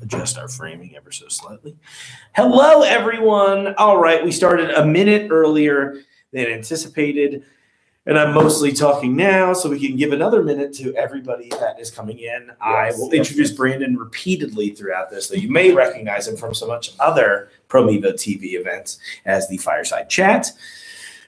adjust our framing ever so slightly. Hello, everyone. All right, we started a minute earlier than anticipated, and I'm mostly talking now so we can give another minute to everybody that is coming in. Yes, I will introduce Brandon repeatedly throughout this, though you may recognize him from so much other Promevo TV events as the Fireside Chat.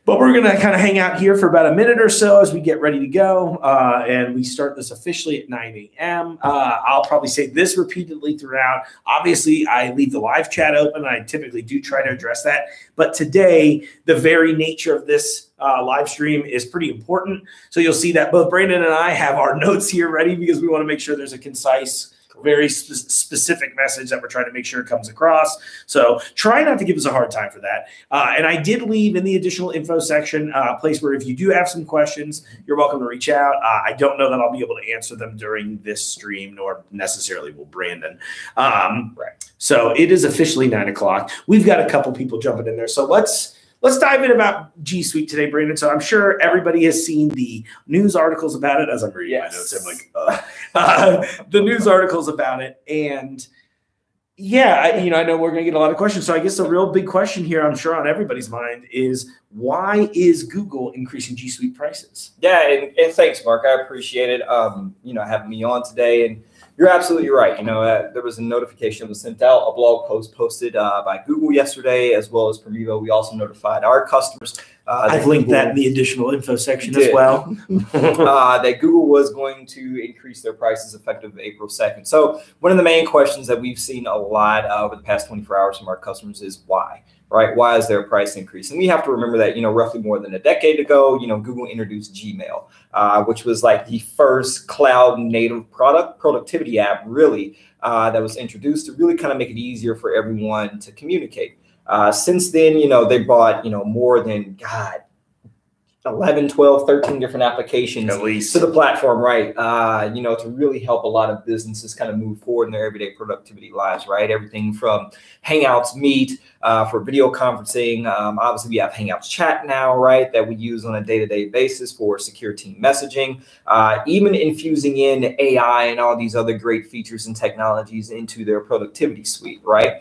But we're going to kind of hang out here for about a minute or so as we get ready to go. And we start this officially at 9 a.m. I'll probably say this repeatedly throughout. Obviously, I leave the live chat open. I typically do try to address that. But today, the very nature of this live stream is pretty important. So you'll see that both Brandon and I have our notes here ready because we want to make sure there's a concise, very specific message that we're trying to make sure it comes across. So try not to give us a hard time for that. And I did leave in the additional info section a place where if you do have some questions, you're welcome to reach out. I don't know that I'll be able to answer them during this stream, nor necessarily will Brandon. So it is officially 9 o'clock. We've got a couple people jumping in there. So let's dive in about G Suite today, Brandon. So I'm sure everybody has seen the news articles about it. As I'm reading my notes, I'm like, the news articles about it. And yeah, I know we're going to get a lot of questions. So I guess the real big question here, I'm sure on everybody's mind, is why is Google increasing G Suite prices? Yeah, and thanks, Mark. I appreciate it. Having me on today. And you're absolutely right. There was a notification that was sent out, a blog post posted by Google yesterday, as well as Promevo. We also notified our customers. I've linked that in the additional info section as well. That Google was going to increase their prices effective April 2nd. So one of the main questions that we've seen a lot over the past 24 hours from our customers is why? Right? Why is there a price increase? And we have to remember that, roughly more than a decade ago, Google introduced Gmail, which was like the first cloud native productivity app, really, that was introduced to really kind of make it easier for everyone to communicate. Since then, they bought, more than, 11, 12, 13 different applications at least to the platform, right? To really help a lot of businesses kind of move forward in their everyday productivity lives, right? Everything from Hangouts, Meet, for video conferencing. Obviously, we have Hangouts Chat now, right? That we use on a day-to-day basis for secure team messaging, even infusing in AI and all these other great features and technologies into their productivity suite, right?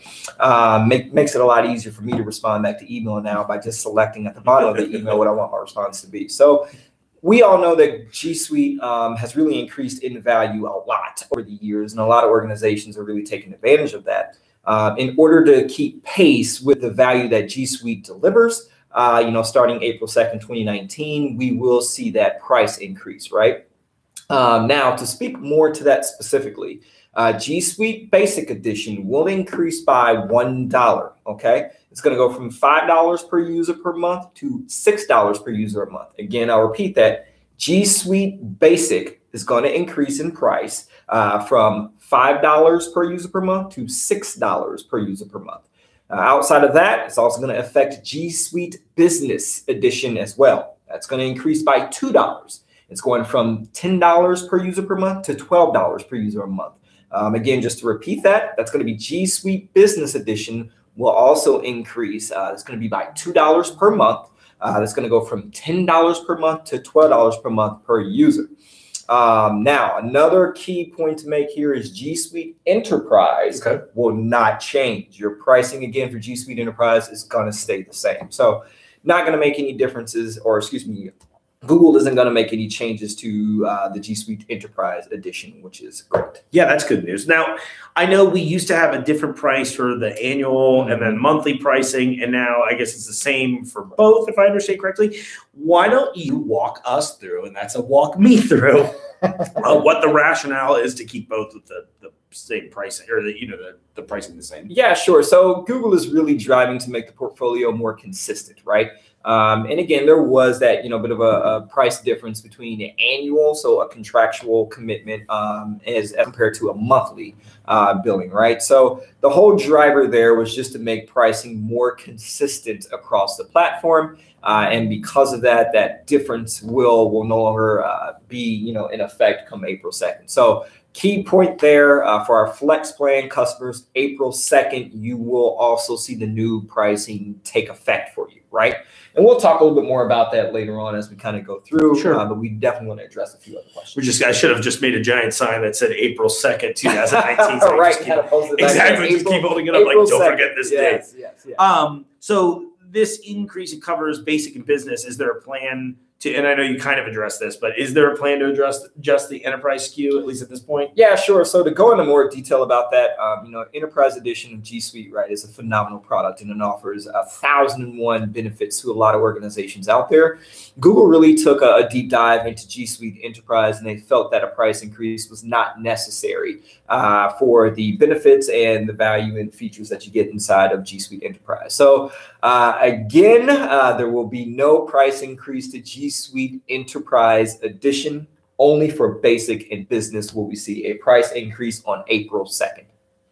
Makes it a lot easier for me to respond back to email now by just selecting at the bottom of the email what I want my response to be. So we all know that G Suite has really increased in value a lot over the years, and a lot of organizations are really taking advantage of that. In order to keep pace with the value that G Suite delivers, starting April 2nd, 2019, we will see that price increase, right? Now, to speak more to that specifically, G Suite Basic Edition will increase by $1, okay? It's going to go from $5 per user per month to $6 per user a month. Again, I'll repeat that. G Suite Basic is going to increase in price from $5 per user per month to $6 per user per month. Outside of that, it's also going to affect G Suite Business Edition as well. That's going to increase by $2. It's going from $10 per user per month to $12 per user a month. Again, just to repeat that, that's going to be G Suite Business Edition will also increase. It's going to be by $2 per month. That's going to go from $10 per month to $12 per month per user. Now, another key point to make here is G Suite Enterprise will not change. Your pricing, again, for G Suite Enterprise is going to stay the same. So not going to make any differences, or excuse me, Google isn't going to make any changes to the G Suite Enterprise Edition, which is great. Yeah, that's good news. Now, I know we used to have a different price for the annual and then monthly pricing, and now I guess it's the same for both, if I understand correctly. Why don't you walk us through, and that's a walk me through, what the rationale is to keep both with the same pricing, or the pricing the same? Yeah, sure. So Google is really driving to make the portfolio more consistent, right? And again, there was that, bit of a price difference between an annual, so a contractual commitment, as compared to a monthly billing, right? So the whole driver there was just to make pricing more consistent across the platform. And because of that, that difference will no longer be, in effect come April 2nd. So key point there for our Flex Plan customers, April 2nd, you will also see the new pricing take effect for you. right? And we'll talk a little bit more about that later on as we kind of go through. Sure. But we definitely want to address a few other questions. I should have just made a giant sign that said April 2nd, 2019. So right. Exactly. Just keep holding it up like, don't forget this date. Yes. So this increase, it covers basic and business. Is there a plan to, and I know you kind of addressed this, but is there a plan to address just the enterprise SKU, at least at this point? Yeah, sure. So to go into more detail about that, Enterprise Edition of G Suite, right, is a phenomenal product, and it offers 1,001 benefits to a lot of organizations out there. Google really took a deep dive into G Suite Enterprise, and they felt that a price increase was not necessary for the benefits and the value and features that you get inside of G Suite Enterprise. So again, there will be no price increase to G Suite Enterprise Edition. Only for basic and business will we see a price increase on April 2nd.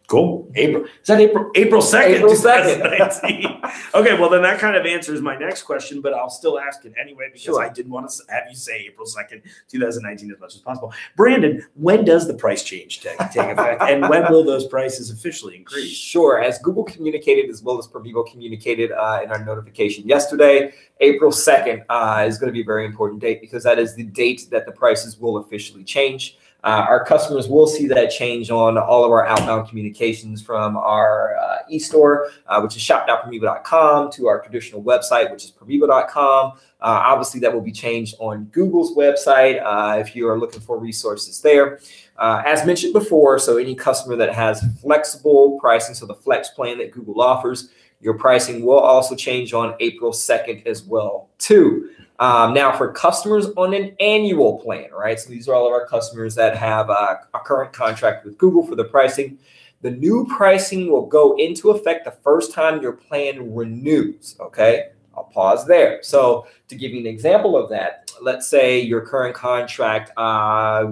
Cool. April 2nd, April 2019. Okay, well then that kind of answers my next question, but I'll still ask it anyway because I did want to have you say April 2nd, 2019 as much as possible. Brandon, when does the price change take effect, and when will those prices officially increase? Sure. As Google communicated, as well as Promevo communicated in our notification yesterday, April 2nd is going to be a very important date because that is the date that the prices will officially change. Our customers will see that change on all of our outbound communications from our e-store, which is shop.promevo.com, to our traditional website, which is promevo.com. Obviously, that will be changed on Google's website if you are looking for resources there. As mentioned before, so any customer that has flexible pricing, so the flex plan that Google offers, your pricing will also change on April 2nd as well, too. Now, for customers on an annual plan, right? So these are all of our customers that have a current contract with Google for the pricing. The new pricing will go into effect the first time your plan renews, okay? I'll pause there. So to give you an example of that, let's say your current contract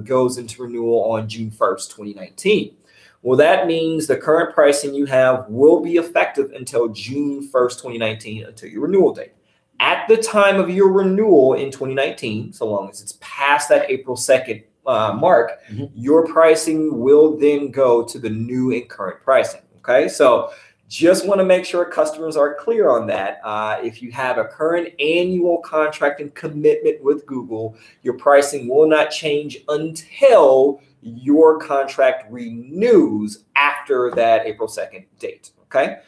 goes into renewal on June 1st, 2019. Well, that means the current pricing you have will be effective until June 1st, 2019, until your renewal date. At the time of your renewal in 2019, so long as it's past that April 2nd mark, your pricing will then go to the new and current pricing, okay? So just want to make sure customers are clear on that. If you have a current annual contract and commitment with Google, your pricing will not change until your contract renews after that April 2nd date, okay?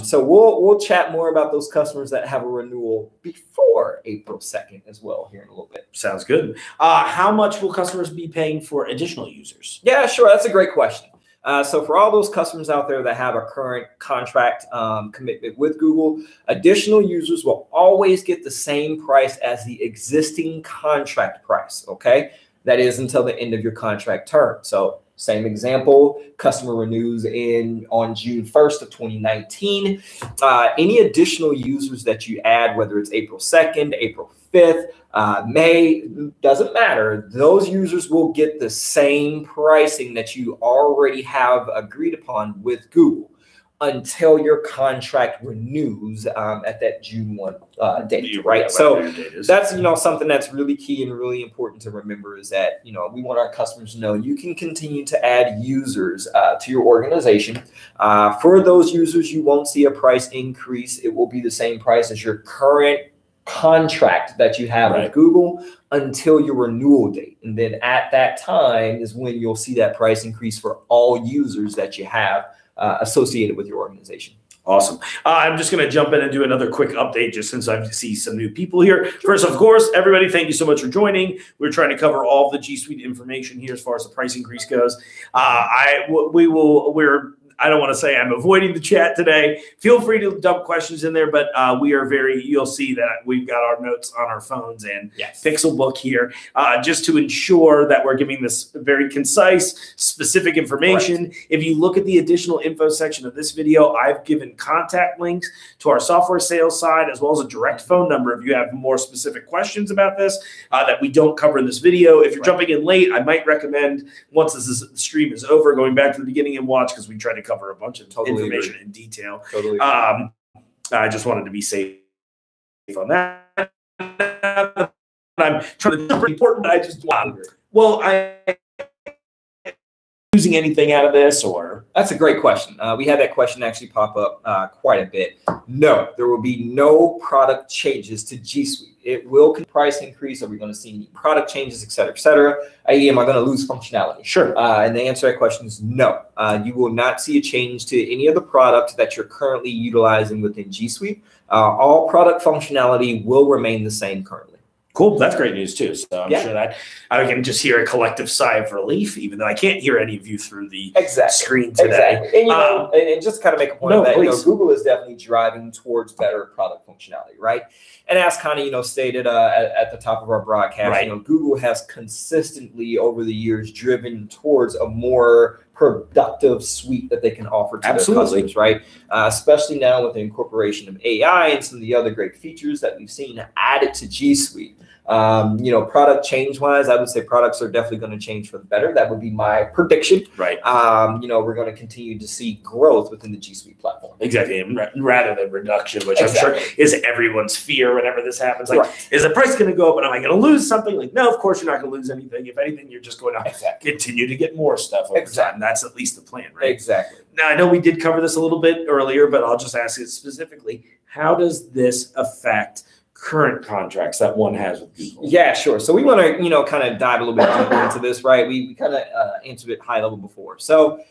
So we'll chat more about those customers that have a renewal before April 2nd as well here in a little bit. Sounds good. How much will customers be paying for additional users? Yeah, sure. That's a great question. So for all those customers out there that have a current contract commitment with Google, additional users will always get the same price as the existing contract price, okay? That is until the end of your contract term. So same example, customer renews on June 1st of 2019. Any additional users that you add, whether it's April 2nd, April 5th, May, doesn't matter. Those users will get the same pricing that you already have agreed upon with Google until your contract renews at that June 1 date, right? So that's, something that's really key and really important to remember is that, we want our customers to know you can continue to add users to your organization. For those users, you won't see a price increase. It will be the same price as your current contract that you have with Google until your renewal date. And then at that time is when you'll see that price increase for all users that you have associated with your organization. Awesome. I'm just going to jump in and do another quick update just since I see some new people here. First, of course, everybody, thank you so much for joining. We're trying to cover all the G Suite information here as far as the price increase goes. I don't want to say I'm avoiding the chat today. Feel free to dump questions in there, but you'll see that we've got our notes on our phones and Pixelbook here just to ensure that we're giving this very concise, specific information. Correct. If you look at the additional info section of this video, I've given contact links to our software sales side as well as a direct phone number if you have more specific questions about this that we don't cover in this video. If you're jumping in late, I might recommend once this stream is over, going back to the beginning and watch because we try to cover a bunch of information in detail. I just wanted to be safe on that. I'm trying to be important. losing anything out of this, or? That's a great question. We had that question actually pop up quite a bit. No, there will be no product changes to G Suite. It will price increase. Are we going to see any product changes, et cetera, et cetera? i.e., am I going to lose functionality? Sure. And the answer to that question is no. You will not see a change to any of the product that you're currently utilizing within G Suite. All product functionality will remain the same currently. Cool. That's great news too. So I'm sure that I can just hear a collective sigh of relief, even though I can't hear any of you through the screen today. Exactly. And, and just kind of make a point of that, Google is definitely driving towards better product functionality, right? And as kind of, stated at the top of our broadcast, Google has consistently over the years driven towards a more productive suite that they can offer to their customers, right? Especially now with the incorporation of AI and some of the other great features that we've seen added to G Suite. Product change wise, I would say products are definitely going to change for the better. That would be my prediction. Right. We're going to continue to see growth within the G Suite platform. Exactly. Rather than reduction, which I'm sure is everyone's fear whenever this happens. Like, is the price going to go up and am I going to lose something? Like, no, of course you're not going to lose anything. If anything, you're just going to continue to get more stuff over time. That's at least the plan, right? Exactly. Now, I know we did cover this a little bit earlier, but I'll just ask it specifically. How does this affect current contracts that one has with Google? Yeah, sure. So we want to, kind of dive a little bit deeper into this, right? We kind of answered it high level before. So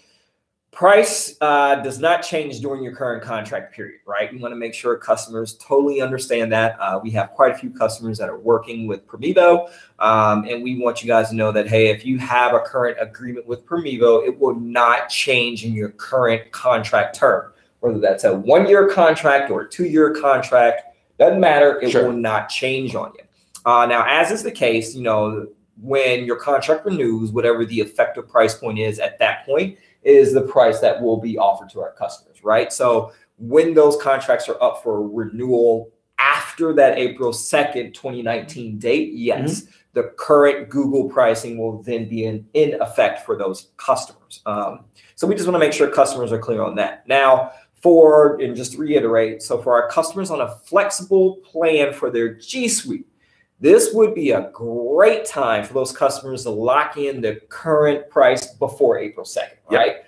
price does not change during your current contract period, right? We want to make sure customers totally understand that. We have quite a few customers that are working with Promevo, and we want you guys to know that, hey, if you have a current agreement with Promevo, it will not change in your current contract term, whether that's a 1-year contract or a 2-year contract. Doesn't matter. It will not change on you. Now, as is the case, when your contract renews, whatever the effective price point is at that point is the price that will be offered to our customers, right? So when those contracts are up for renewal after that April 2nd, 2019 date, yes, the current Google pricing will then be in effect for those customers. So we just want to make sure customers are clear on that. Now, and just to reiterate, so for our customers on a flexible plan for their G Suite, this would be a great time for those customers to lock in the current price before April 2nd, right?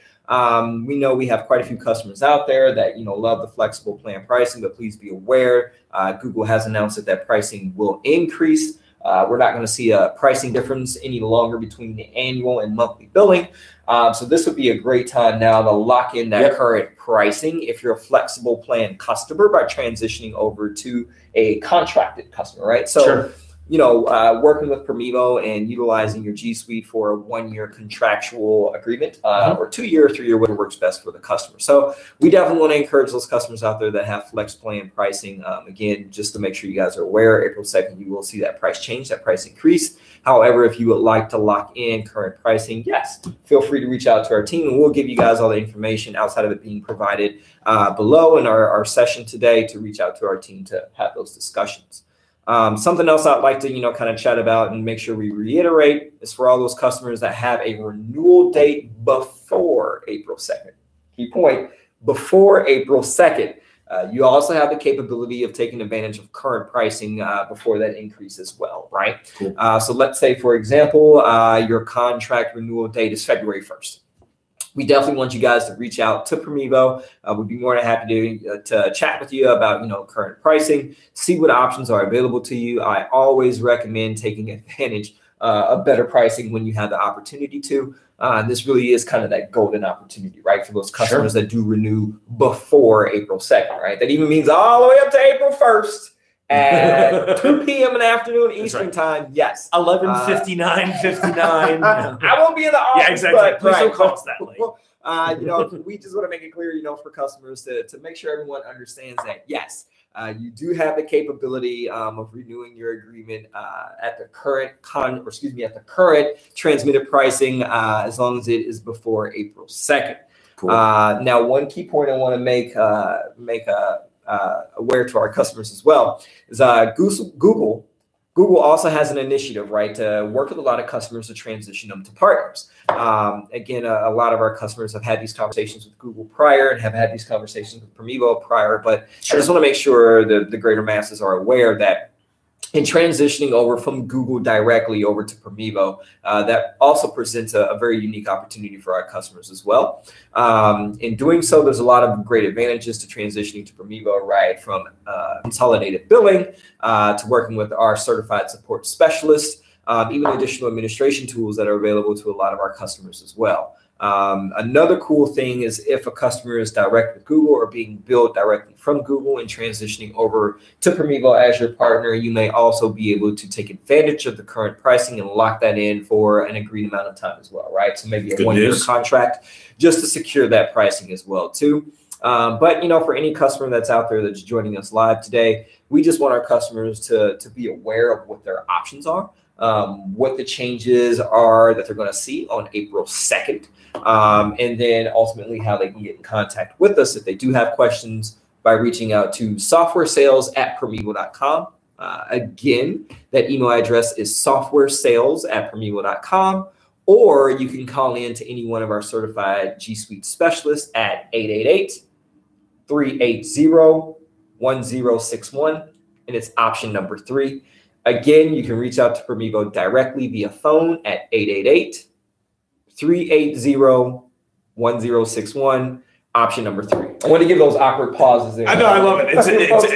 We know we have quite a few customers out there that, love the flexible plan pricing, but please be aware, Google has announced that pricing will increase. We're not going to see a pricing difference any longer between the annual and monthly billing. So this would be a great time now to lock in that current pricing if you're a flexible plan customer by transitioning over to a contracted customer, right? So, working with Promevo and utilizing your G Suite for a 1-year contractual agreement or 2-year, 3-year, whatever works best for the customer. So we definitely want to encourage those customers out there that have flex plan pricing. Again, just to make sure you guys are aware, April 2nd, you will see that price change, that price increase. However, if you would like to lock in current pricing, yes, feel free to reach out to our team and we'll give you guys all the information outside of it being provided below in our session today to reach out to our team to have those discussions. Something else I'd like to, kind of chat about and make sure we reiterate is for all those customers that have a renewal date before April 2nd. Key point, before April 2nd. You also have the capability of taking advantage of current pricing before that increase as well, right? Cool. So let's say, for example, your contract renewal date is February 1st. We definitely want you guys to reach out to Promevo. We'd be more than happy to chat with you about, current pricing, see what options are available to you. I always recommend taking advantage of better pricing when you have the opportunity to. This really is kind of that golden opportunity, right? For those customers that do renew before April 2nd, right? That even means all the way up to April 1st. At 2 p.m. in the afternoon Eastern time, yes. 11:59:59. I won't be in the office. Yeah, exactly. Please don't call us that late. We just want to make it clear, for customers to make sure everyone understands that, yes, you do have the capability of renewing your agreement at the current at the current transmitted pricing as long as it is before April 2nd. Cool. Now, one key point I want to make aware to our customers as well is Google also has an initiative, right, to work with a lot of customers to transition them to partners. Again, a lot of our customers have had these conversations with Google prior and have had these conversations with Promevo prior, but I just want to make sure the greater masses are aware that and transitioning over from Google directly over to Promevo, that also presents a very unique opportunity for our customers as well. In doing so, there's a lot of great advantages to transitioning to Promevo, right? From consolidated billing to working with our certified support specialists, even additional administration tools that are available to a lot of our customers as well. Another cool thing is if a customer is direct with Google or being billed directly from Google and transitioning over to Promevo as your partner, you may also be able to take advantage of the current pricing and lock that in for an agreed amount of time as well, right? So maybe a one-year contract just to secure that pricing as well too. But, you know, for any customer that's out there that's joining us live today, we just want our customers to be aware of what their options are, what the changes are that they're going to see on April 2nd. And then ultimately how they can get in contact with us if they do have questions by reaching out to softwaresales@promevo.com. Again, that email address is softwaresales@promevo.com, or you can call in to any one of our certified G Suite specialists at 888-380-1061, and it's option number 3. Again, you can reach out to Promevo directly via phone at 888-380-1061, option number 3. I want to give those awkward pauses there. I know, I love it. It's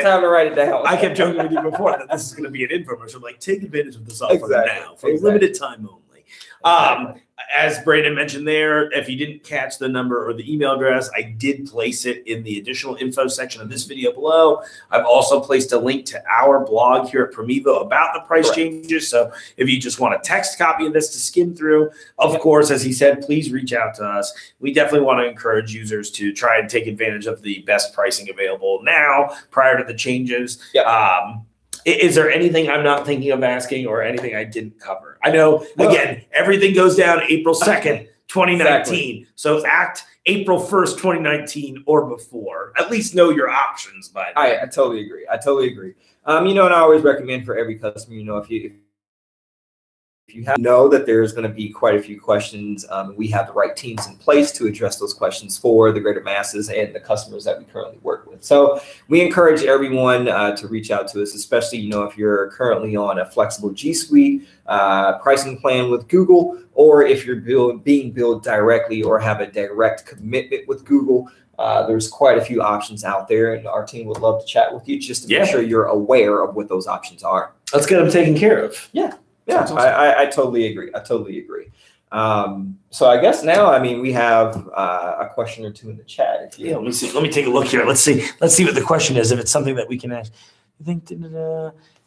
time to write it down. I kept joking with you before that this is going to be an infomercial. Like, take advantage of the software now for a limited time only. As Brandon mentioned there, if you didn't catch the number or the email address, I did place it in the additional info section of this video below. I've also placed a link to our blog here at Promevo about the price changes. So if you just want a text copy of this to skim through, of course, as he said, please reach out to us. We definitely want to encourage users to try and take advantage of the best pricing available now prior to the changes. Is there anything I'm not thinking of asking or anything I didn't cover? I know, again, everything goes down April 2nd, 2019. Exactly. So act April 1st, 2019 or before. At least know your options by then. I totally agree. I totally agree. You know, and I always recommend for every customer, you know, if you know that there's going to be quite a few questions, we have the right teams in place to address those questions for the greater masses and the customers that we currently work with. So we encourage everyone to reach out to us, especially, you know, if you're currently on a flexible G Suite pricing plan with Google, or if you're being billed directly or have a direct commitment with Google. There's quite a few options out there, and our team would love to chat with you just to make sure you're aware of what those options are. Let's get them taken care of. Yeah, awesome. I totally agree. I totally agree. So I guess now, I mean, we have a question or two in the chat. If you let me see. Let me take a look here. Let's see what the question is. If it's something that we can ask.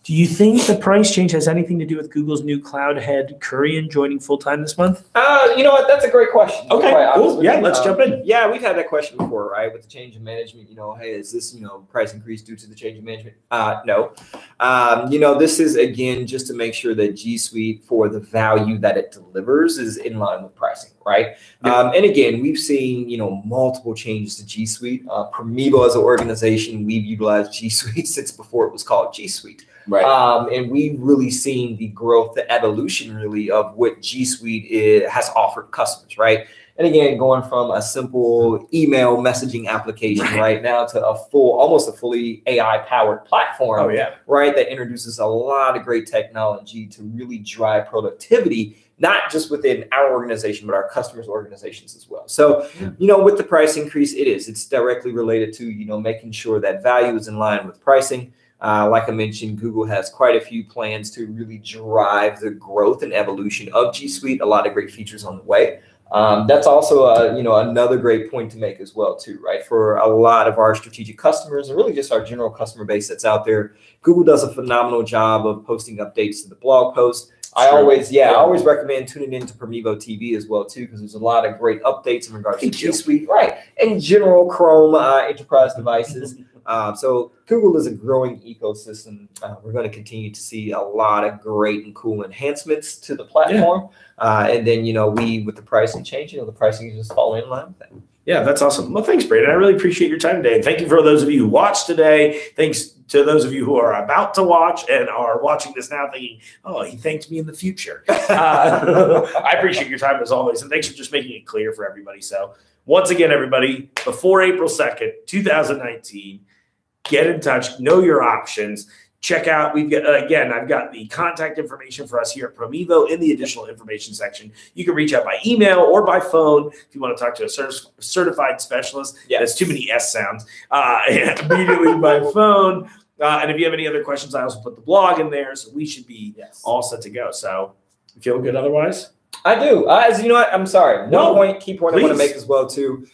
Do you think the price change has anything to do with Google's new cloud head, Kurian, joining full-time this month? You know what? That's a great question. Okay, cool. Yeah, let's jump in. Yeah, we've had that question before, right? With the change in management, you know, hey, is this, you know, price increase due to the change in management? No. You know, this is, again, just to make sure that G Suite, for the value that it delivers, is in line with pricing, right? And again, we've seen, you know, multiple changes to G Suite. Promevo as an organization, we've utilized G Suite since before it was called G Suite. Right. And we've really seen the growth, the evolution really of what G Suite has offered customers, right? And again, going from a simple email messaging application right now to almost a fully AI-powered platform, right? That introduces a lot of great technology to really drive productivity, not just within our organization, but our customers' organizations as well. So, you know, with the price increase, it's directly related to, you know, making sure that value is in line with pricing. Like I mentioned, Google has quite a few plans to really drive the growth and evolution of G Suite. A lot of great features on the way. That's also, you know, another great point to make as well, too, right? For a lot of our strategic customers and really just our general customer base that's out there, Google does a phenomenal job of posting updates to the blog post. I always recommend tuning into Promevo TV as well, too, because there's a lot of great updates in regards to G Suite, and general Chrome enterprise devices. So Google is a growing ecosystem. We're going to continue to see a lot of great and cool enhancements to the platform. And then, you know, with the pricing change, you know, the pricing is just falling in line with that. Yeah, that's awesome. Well, thanks, Brandon. I really appreciate your time today. And thank you for those of you who watched today. Thanks to those of you who are about to watch and are watching this now thinking, oh, he thanked me in the future. I appreciate your time as always. And thanks for just making it clear for everybody. So once again, everybody, before April 2nd, 2019, get in touch, know your options, check out, we've got, again, I've got the contact information for us here at Promevo in the additional information section. You can reach out by email or by phone if you want to talk to a certified specialist. Yes. That's too many S sounds. Immediately by phone. And if you have any other questions, I also put the blog in there. So we should be all set to go. So you feel good otherwise? I do. As you know what? I'm sorry. No, Key point I want to make as well too,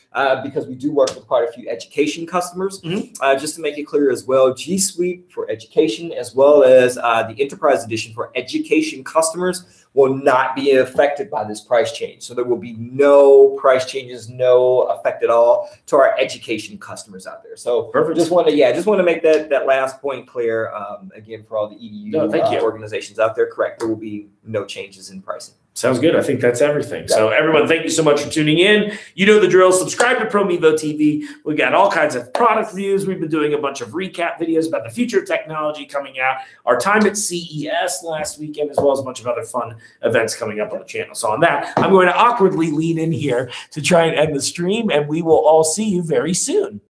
because we do work with quite a few education customers. Just to make it clear as well, G Suite for education as well as the Enterprise Edition for education customers will not be affected by this price change. So there will be no price changes, no effect at all to our education customers out there. So perfect. Just want to make that last point clear. Again, for all the EDU organizations out there, correct. There will be no changes in pricing. Sounds good. I think that's everything. So everyone, thank you so much for tuning in. You know the drill. Subscribe to Promevo TV. We've got all kinds of product reviews. We've been doing a bunch of recap videos about the future of technology coming out, our time at CES last weekend, as well as a bunch of other fun events coming up on the channel. So on that, I'm going to awkwardly lean in here to try and end the stream, and we will all see you very soon.